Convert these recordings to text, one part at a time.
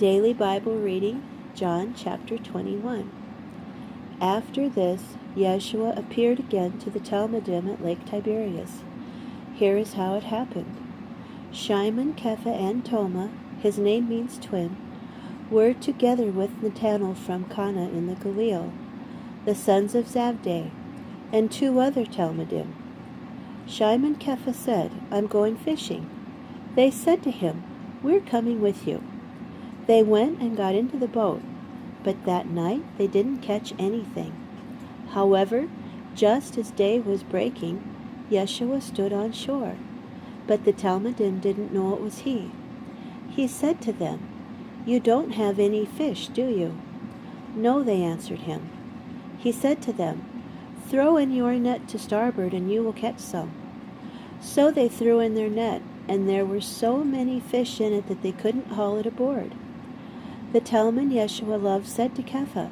Daily Bible reading, John chapter 21. After this, Yeshua appeared again to the Talmudim at Lake Tiberias. Here is how it happened. Shimon, Kepha, and Toma, his name means twin, were together with Nathanael from Cana in the Galilee, the sons of Zabdi, and two other Talmudim. Shimon Kepha said, "I'm going fishing." They said to him, "We're coming with you." They went and got into the boat, but that night they didn't catch anything. However, just as day was breaking, Yeshua stood on shore, but the Talmudim didn't know it was he. He said to them, "You don't have any fish, do you?" "No," they answered him. He said to them, "Throw in your net to starboard and you will catch some." So they threw in their net, and there were so many fish in it that they couldn't haul it aboard. The Talmud Yeshua loved said to Kepha,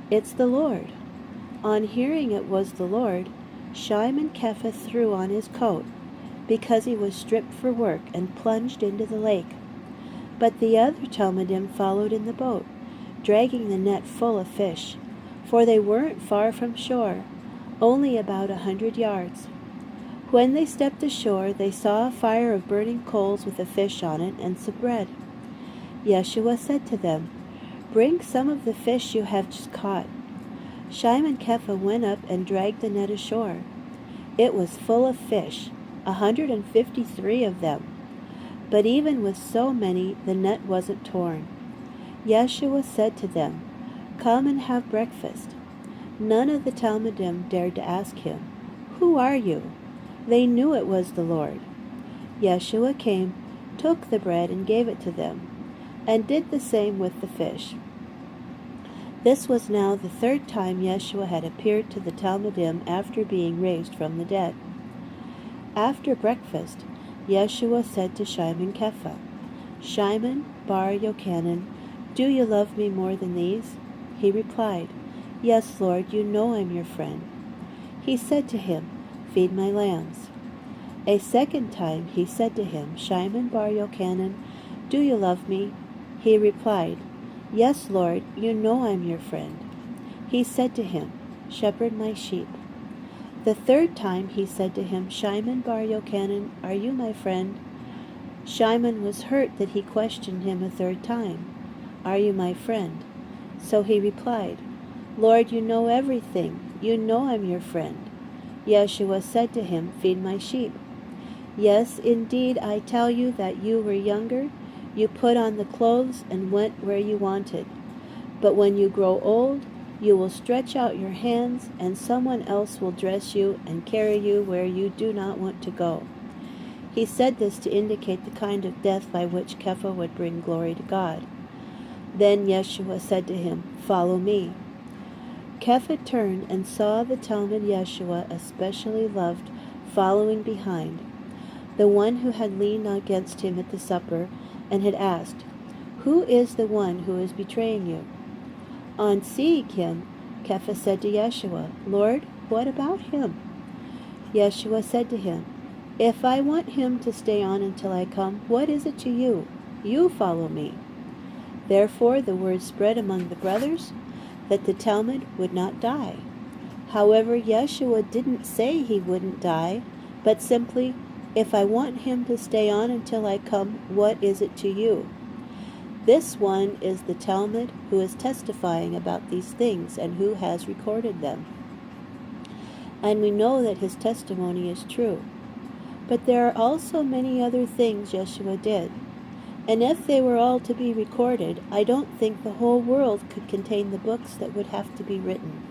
"It's the Lord." On hearing it was the Lord, Shimon Kepha threw on his coat, because he was stripped for work, and plunged into the lake. But the other Talmudim followed in the boat, dragging the net full of fish, for they weren't far from shore, only about 100 yards. When they stepped ashore, they saw a fire of burning coals with a fish on it and some bread. Yeshua said to them, "Bring some of the fish you have just caught." Shimon Kepha went up and dragged the net ashore. It was full of fish, 153 of them. But even with so many, the net wasn't torn. Yeshua said to them, "Come and have breakfast." None of the Talmudim dared to ask him, "Who are you?" They knew it was the Lord. Yeshua came, took the bread and gave it to them, and did the same with the fish. This was now the third time Yeshua had appeared to the Talmudim after being raised from the dead. After breakfast, Yeshua said to Shimon Kepha, "Shimon bar Yochanan, do you love me more than these?" He replied, "Yes, Lord, you know I'm your friend." He said to him, "Feed my lambs." A second time he said to him, "Shimon bar Yochanan, do you love me?" He replied, "Yes, Lord, you know I'm your friend." He said to him, "Shepherd my sheep." The third time he said to him, "Shimon bar Yochanan, are you my friend?" Shimon was hurt that he questioned him a third time, "Are you my friend?" So he replied, "Lord, you know everything. You know I'm your friend." Yeshua said to him, "Feed my sheep." "Yes, indeed, I tell you that you were younger, you put on the clothes and went where you wanted. But when you grow old, you will stretch out your hands, and someone else will dress you and carry you where you do not want to go." He said this to indicate the kind of death by which Kepha would bring glory to God. Then Yeshua said to him, "Follow me." Kepha turned and saw the Talmud Yeshua especially loved following behind, the one who had leaned against him at the supper and had asked, "Who is the one who is betraying you?" On seeing him, Kepha said to Yeshua, "Lord, what about him?" Yeshua said to him, "If I want him to stay on until I come, what is it to you? You follow me." Therefore the word spread among the brothers that the Talmud would not die. However, Yeshua didn't say he wouldn't die, but simply, "If I want him to stay on until I come, what is it to you?" This one is the Talmud who is testifying about these things and who has recorded them. And we know that his testimony is true. But there are also many other things Yeshua did. And if they were all to be recorded, I don't think the whole world could contain the books that would have to be written.